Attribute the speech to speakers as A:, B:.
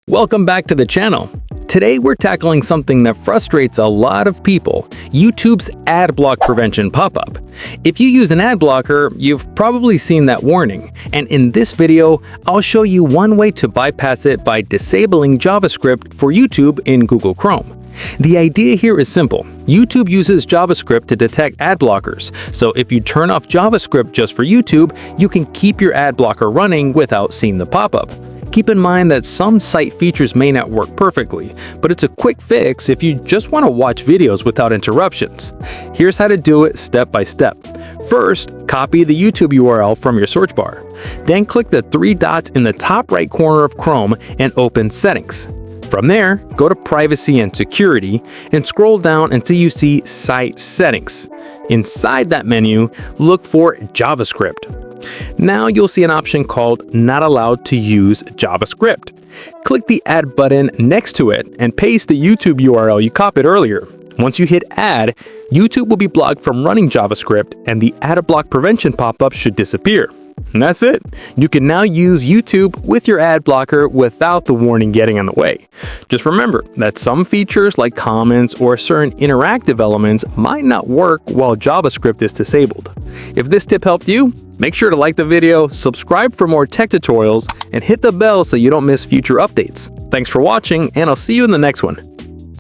A: Welcome back to the channel. Today we're tackling something that frustrates a lot of people, YouTube's ad block prevention pop-up. If you use an ad blocker, you've probably seen that warning, and in this video, I'll show you one way to bypass it by disabling JavaScript for YouTube in Google Chrome. The idea here is simple. YouTube uses JavaScript to detect ad blockers, so if you turn off JavaScript just for YouTube, you can keep your ad blocker running without seeing the pop-up. Keep in mind that some site features may not work perfectly, but it's a quick fix if you just want to watch videos without interruptions. Here's how to do it step by step. First, copy the YouTube URL from your search bar. Then click the three dots in the top right corner of Chrome and open Settings. From there, go to Privacy and Security and scroll down until you see Site Settings. Inside that menu, look for JavaScript. Now you'll see an option called Not Allowed to Use JavaScript. Click the Add button next to it and paste the YouTube URL you copied earlier. Once you hit Add, YouTube will be blocked from running JavaScript and the ad block prevention pop-up should disappear. And that's it. You can now use YouTube with your ad blocker without the warning getting in the way. Just remember that some features like comments or certain interactive elements might not work while JavaScript is disabled. If this tip helped you, make sure to like the video, subscribe for more tech tutorials, and hit the bell so you don't miss future updates. Thanks for watching, and I'll see you in the next one.